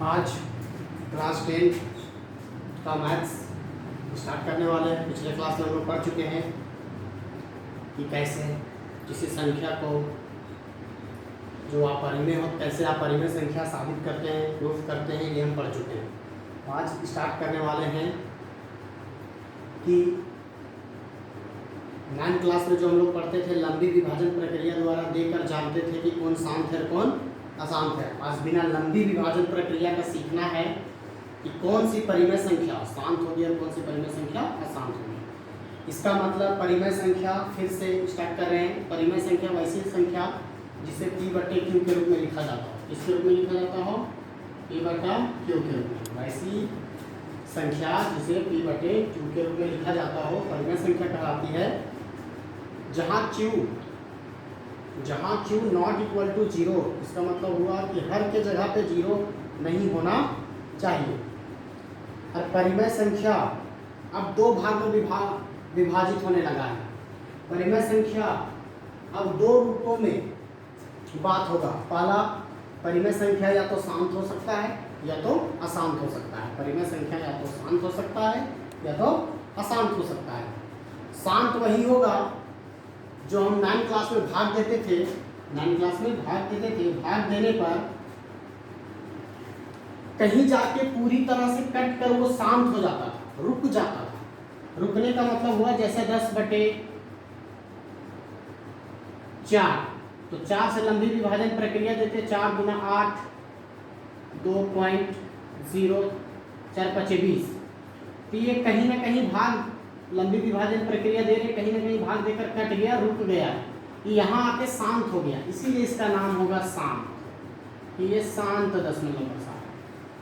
आज क्लास 10 का maths start करने वाले हैं। पिछले क्लास में हम लोग पढ़ चुके हैं कि कैसे किसी संख्या को जो अपरिमेय हो कैसे अपरिमेय संख्या साबित करते हैं, प्रूफ करते हैं, ये हम पढ़ चुके हैं। आज स्टार्ट करने वाले हैं कि 9 क्लास में जो हम लोग पढ़ते थे लंबी विभाजन प्रक्रिया द्वारा देकर जानते थे कि कौन शांत है कौन अशांत है। आज बिना लंबी विभाजन प्रक्रिया का सीखना है कि कौन सी परिमेय संख्या शांत होगी और कौन सी परिमेय संख्या अशांत होगी। इसका मतलब परिमेय संख्या फिर से स्टार्ट कर रहे हैं। परिमेय संख्या वैसी संख्या जिसे P/Q के रूप में लिखा जाता हो। किसके रूप में लिखा जाता हो? P/Q के रूप में। वैसी संख्या जिसे P/Q के रूप में लिखा जाता हो परिमेय संख्या कहलाती है। जहाँ Q नॉट इक्वल टू 0, इसका मतलब हुआ कि हर के जगह पे 0 नहीं होना चाहिए। और परिमेय संख्या अब दो भाग में विभाजित होने लगा है। परिमेय संख्या अब दो रूपों में बात होगा। पहला, परिमेय संख्या या तो शांत हो सकता है या तो अशांत हो सकता है। परिमेय संख्या या तो शांत हो सकता है या तो अशांत हो सकता है। शांत वही होगा जो हम 9 क्लास में भाग देते थे। 9 क्लास में भाग देने पर कहीं जाके पूरी तरह से कट कर वो शांत हो जाता था, रुक जाता था। रुकने का मतलब हुआ जैसे 10/4, तो 4 से लंबी विभाजन प्रक्रिया देते 4 × 8 2.0 4 × 20। तो ये कहीं ना कहीं भाग लंबी विभाजन प्रक्रिया दे रहे, कहीं ना कहीं भाग देकर कट गया, रुक गया, यहाँ आके शांत हो गया, इसीलिए इसका नाम होगा शांत। ये शांत दशमलव का सार है।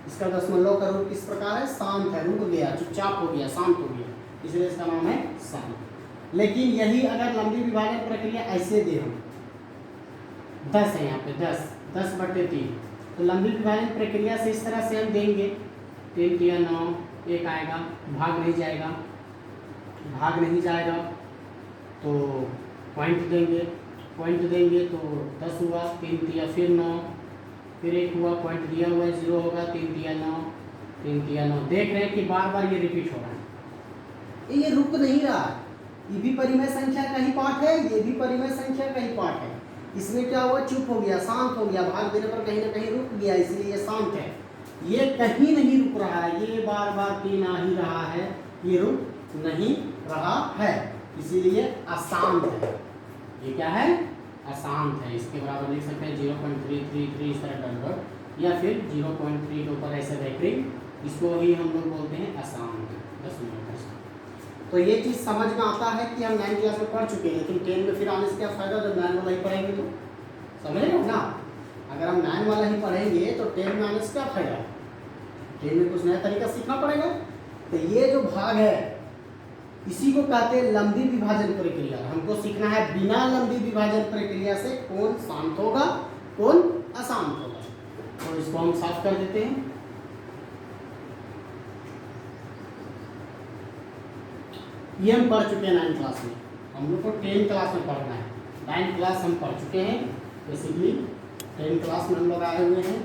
इसका दशमलव का रूप किस प्रकार है? शांत है, रुक गया, चुपचाप हो गया, शांत हो गया, इसलिए इसका नाम है शांत। लेकिन यही अगर लंबी विभाजन प्रक्रिया ऐसे दे हम 10 है यहाँ पे 10/3, तो लंबी विभाजन प्रक्रिया से इस तरह से हम देंगे 3 × 9 1 आएगा, भाग नहीं जाएगा तो पॉइंट देंगे तो 10 हुआ, 3 × फिर 9, फिर 1 हुआ, पॉइंट दिया हुआ है 0 होगा, 3 × 9 3 × 9। देख रहे हैं कि बार बार ये रिपीट हो रहा है, ये रुक नहीं रहा। ये भी परिमेय संख्या का ही पार्ट है, ये भी परिमेय संख्या का ही पार्ट है। इसमें क्या हुआ? चुप हो गया, शांत हो गया, भाग देने पर कहीं ना कहीं रुक गया, इसलिए ये शांत है। ये कहीं नहीं रुक रहा है, ये बार बार 3 आ ही रहा है, ये रुक नहीं रहा है, इसीलिए अशांत है। ये क्या है? अशांत है। इसके बराबर लिख सकते हैं 0.333 इस तरह डॉट, या फिर 0.3 के ऊपर ऐसे रैकरिंग, इसको ही हम लोग बोलते हैं अशांत दशमलव। तो ये चीज़ समझ में आता है कि हम 9 क्लास में पढ़ चुके हैं, लेकिन 10 में फिर आने से क्या फ़ायदा जब 9 वाला ही पढ़ेंगे तो समझ रहे हो ना। अगर हम 9 वाला ही पढ़ेंगे तो 10 में आने से क्या फ़ायदा? 10 में कुछ नया तरीका सीखना पड़ेगा। तो ये जो भाग है इसी को कहते हैं लंबी विभाजन प्रक्रिया। हमको सीखना है बिना लंबी विभाजन प्रक्रिया से कौन शांत होगा कौन अशांत होगा। तो इसको हम साफ कर देते हैं। ये हम पढ़ चुके हैं 9 क्लास में, हम लोग को 10 क्लास में पढ़ना है। 9 क्लास हम पढ़ चुके हैं, बेसिकली 10 क्लास में हम लोग आए हुए हैं,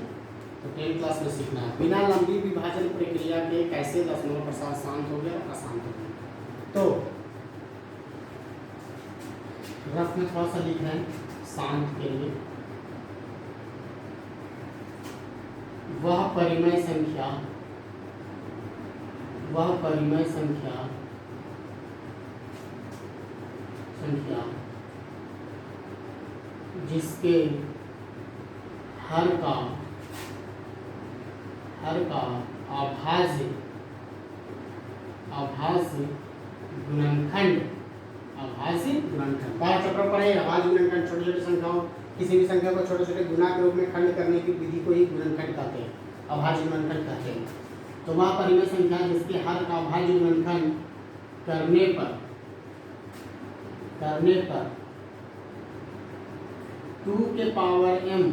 तो 10 क्लास में सीखना है बिना लंबी विभाजन प्रक्रिया के कैसे दशमलव प्रसार शांत हो गया अशांत हो गया। तो रफ में थोड़ा सा लिख रहे हैं शांत के लिए। वह परिमेय संख्या जिसके हर का अभाज्य गुणनखंड बार चक्र पढ़े। अभाज्य गुणनखंड छोटे छोटे संख्याओं, किसी भी संख्या को छोटे छोटे गुना के रूप में खंड करने की विधि को ही गुणनखंड कहते हैं, अभाज्य गुणनखंड कहते हैं। तो वह परिमेय संख्या जिसके हर का अभाज्य गुणनखंड करने पर 2 के पावर m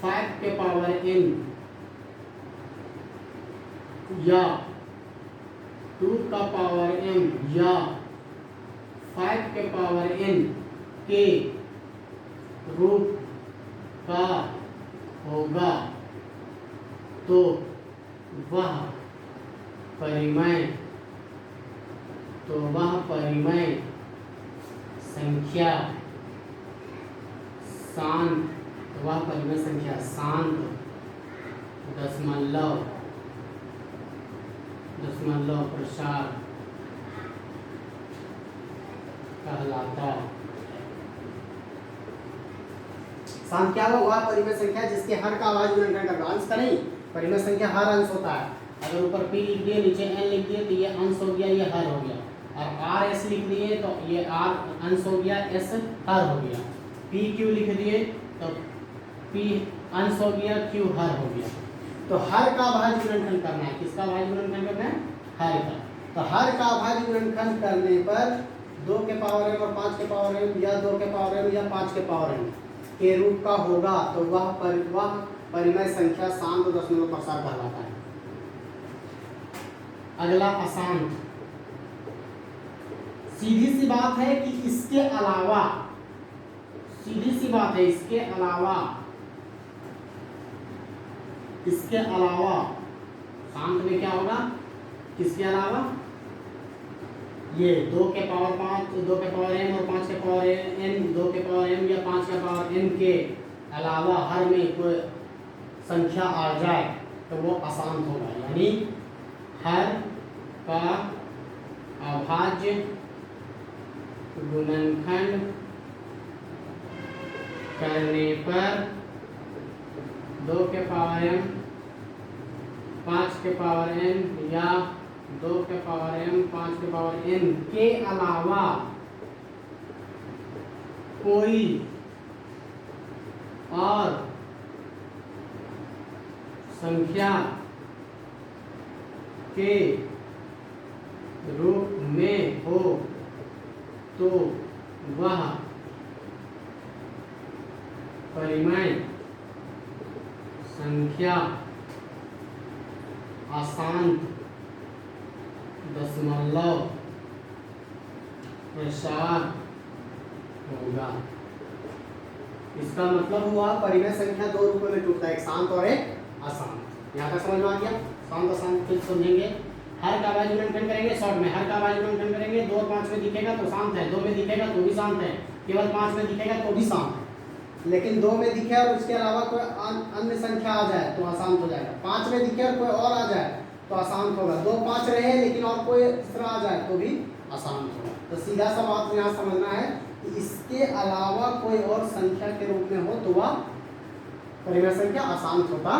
5 के पावर n या 2 का पावर m या 5 के पावर n के रूप का होगा तो वह परिमेय संख्या शांत दशमलव प्रसार कहलाता है। शांत क्या हुआ? परिमेय संख्या जिसके हर का आवाज गुणनखंड करना, अंश का नहीं। परिमेय संख्या हर अंश होता है। अगर ऊपर p लिख दिए नीचे n लिख दिए तो ये अंश हो गया, ये हर हो गया। और r s लिख दिए तो ये r अंश हो गया, s हर हो गया। p q लिख दिए तो p अंश हो गया, q हर हो गया। तो हर का अभाज्य गुणनखंड करना है। किसका अभाज्य गुणनखंड करना है? हर का। तो हर का अभाज्य गुणनखंड करने पर 2 के पावर m और 5 के पावर m या 2 के पावर m या 5 के पावर m के रूप का होगा तो वह परिमेय संख्या शांत दशमलव प्रसार कहलाता है। अगला अशांत। सीधी सी बात है कि इसके अलावा शांत में क्या होगा? किसके अलावा? ये 2 के पावर 5, 2 के पावर m और 5 के पावर n, 2 के पावर m या 5 के पावर n के अलावा हर में कोई संख्या आ जाए तो वो अशांत होगा। यानी हर का अभाज्य गुणनखंड करने पर 2 के पावर m, 5 के पावर n या 2 के पावर m, 5 के पावर n के अलावा कोई और संख्या के रूप में हो तो वह परिमेय संख्या अशांत दशमलव प्रसार होगा। इसका मतलब हुआ परिमेय संख्या 2 रूपों में टूटता है, एक शांत और एक अशांत। यहाँ तक समझ में आ गया? शांत अशांत फिर समझेंगे। हर का अभाज्य गुणनखंड करेंगे शॉर्ट में। हर का अभाज्य गुणनखंड करेंगे 2 और 5 में दिखेगा तो शांत है, 2 में दिखेगा तो भी शांत है, केवल 5 में दिखेगा तो भी शांत है। लेकिन 2 में दिखे और उसके अलावा कोई अन्य संख्या आ जाए तो अशांत हो जाएगा। 5 में दिखे और कोई और आ जाए तो अशांत होगा। 2 5 रहे लेकिन और कोई तीसरा आ जाए तो भी अशांत होगा। तो सीधा सा बात यहाँ समझना है कि इसके अलावा कोई और संख्या के रूप में हो तो वह परिमेय संख्या अशांत होता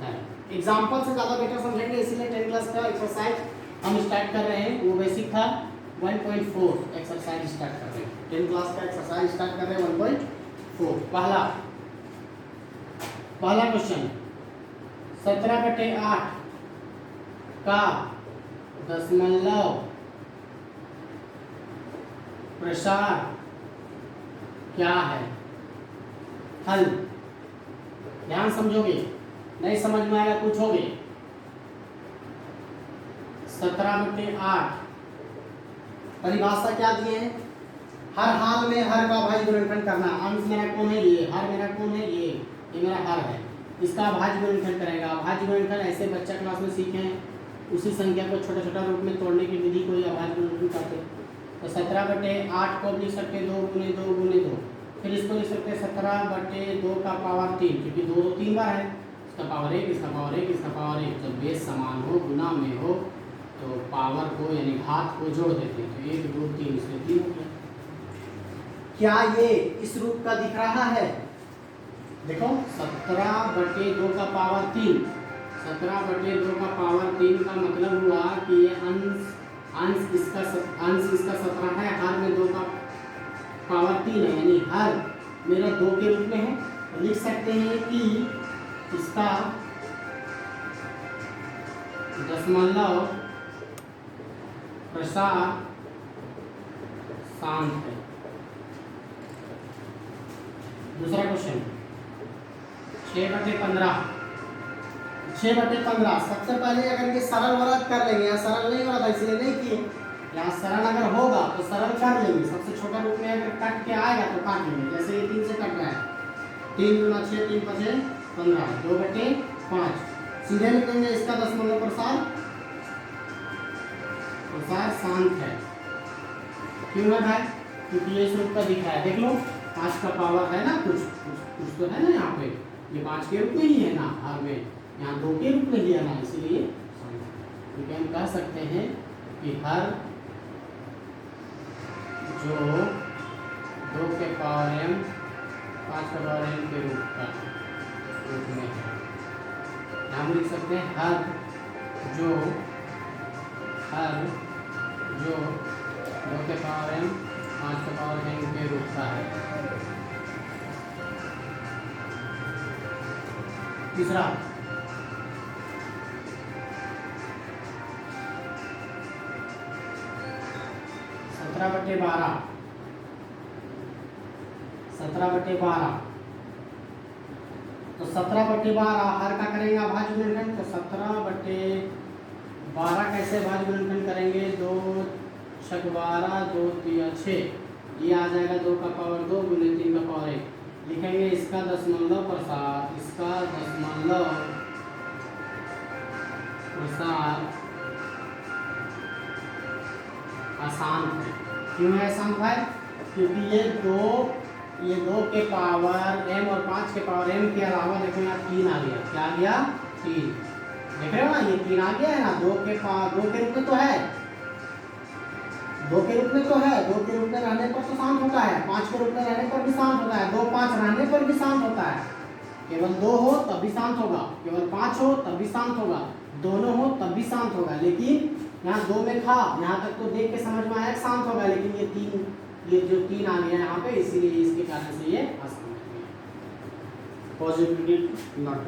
है। एग्जाम्पल से ज़्यादा बेटर समझेंगे, इसीलिए 10 क्लास का एक्सरसाइज हम स्टार्ट कर रहे हैं। वो बेसिक था 1.4 एक्सरसाइज स्टार्ट कर रहे हैं। 10 क्लास का एक्सरसाइज स्टार्ट कर रहे हैं 1.4। पहला क्वेश्चन 17/8 का दशमलव प्रसार क्या है? हल। ध्यान समझोगे, नहीं समझ में आएगा पूछोगे। 17/8 परिभाषा क्या दिए हैं? हर हाल में हर का अभाज्य गुणनखंड करना। अंश मेरा कौन है? ये। हर मेरा कौन है? ये मेरा हर है। इसका अभाज्य गुणनखंड करेगा। अभाज्य गुणनखंड ऐसे बच्चा क्लास में सीखे हैं, उसी संख्या को छोटा छोटा रूप में तोड़ने की विधि को ही अभाज्य गुणनखंड कहते हैं। तो 17/8 को लिख सकते 2 × 2 × 2। फिर इसको लिख सकते 17/2 का पावर 3, क्योंकि 2 3 बार है। इसका पावर 1, इसका पावर 1, इसका पावर 1। जब बेस समान हो, गुना में हो, तो पावर को यानी घात को जोड़ देते हैं। तो 1 2 3 इसलिए 3 हो गया। क्या ये इस रूप का दिख रहा है? देखो 17/2 का पावर 3, 17/2 का पावर 3 का मतलब हुआ कि ये अंश इसका 17 है, हर में 2 का पावर 3 है, यानी हर मेरा 2 के रूप में है। तो लिख सकते हैं कि इसका दशमलव प्रसार शांत है। दूसरा क्वेश्चन 6/15। 6/15 सबसे पहले अगर ये सरल वर्ग कर लेंगे, यहाँ सरल नहीं हो रहा था इसलिए नहीं किए। यहाँ सरल अगर होगा तो सरल कर लेंगे। सबसे छोटा रूप में अगर कट के आएगा तो काट लेंगे। जैसे ये 3 से कट रहा है, 3 × 6 = 3 × 5 = 15, 2/5 सीधे लिखेंगे इसका दशमलव प्रसार शांत है। क्यों है भाई? क्योंकि ये इस रूप का दिख रहा है, देख लो 5 का पावर है ना, कुछ तो है ना यहाँ पे, ये 5 के रूप में ही है ना, हर में यहाँ 2 के रूप में ही है ना, इसीलिए क्योंकि हम कह सकते हैं कि हर जो 2 के पावर m 5 का पावर m के रूप में है। हम लिख सकते हैं हर जो 2 के पावर m 5 का पावर n के रूप का है। तीसरा 17/12 तो 17/12 हर का करेंगे अभाज्य गुणनखंड। तो 17/12 कैसे अभाज्य गुणनखंड करेंगे? 2 छक 12 2 तिया 6, ये आ जाएगा 2 का पावर 2 गुने 3 का पावर 1। लिखेंगे इसका दशमलव प्रसार अशांत है। क्यों है अशांत भाई? क्योंकि ये 2 के पावर m और 5 के पावर m के अलावा देखो यहाँ 3 आ गया। क्या आ गया? 3। देख रहे हो ना, ये 3 आ गया है ना, 2 के रूप में तो है, 2 के रूप में तो है, 2 के रूप में रहने पर तो शांत होता है, 5 के रूप में रहने पर भी शांत होता है, 2 5 रहने पर भी शांत होता है। केवल 2 हो तब भी शांत होगा, केवल 5 हो तब भी शांत होगा, दोनों हो तब भी शांत होगा। लेकिन यहाँ 2 में था, यहाँ तक तो देख के समझ में आया शांत होगा, लेकिन ये जो 3 आ गया यहाँ पे, इसीलिए इसके कारण से ये अशांत है। Positive not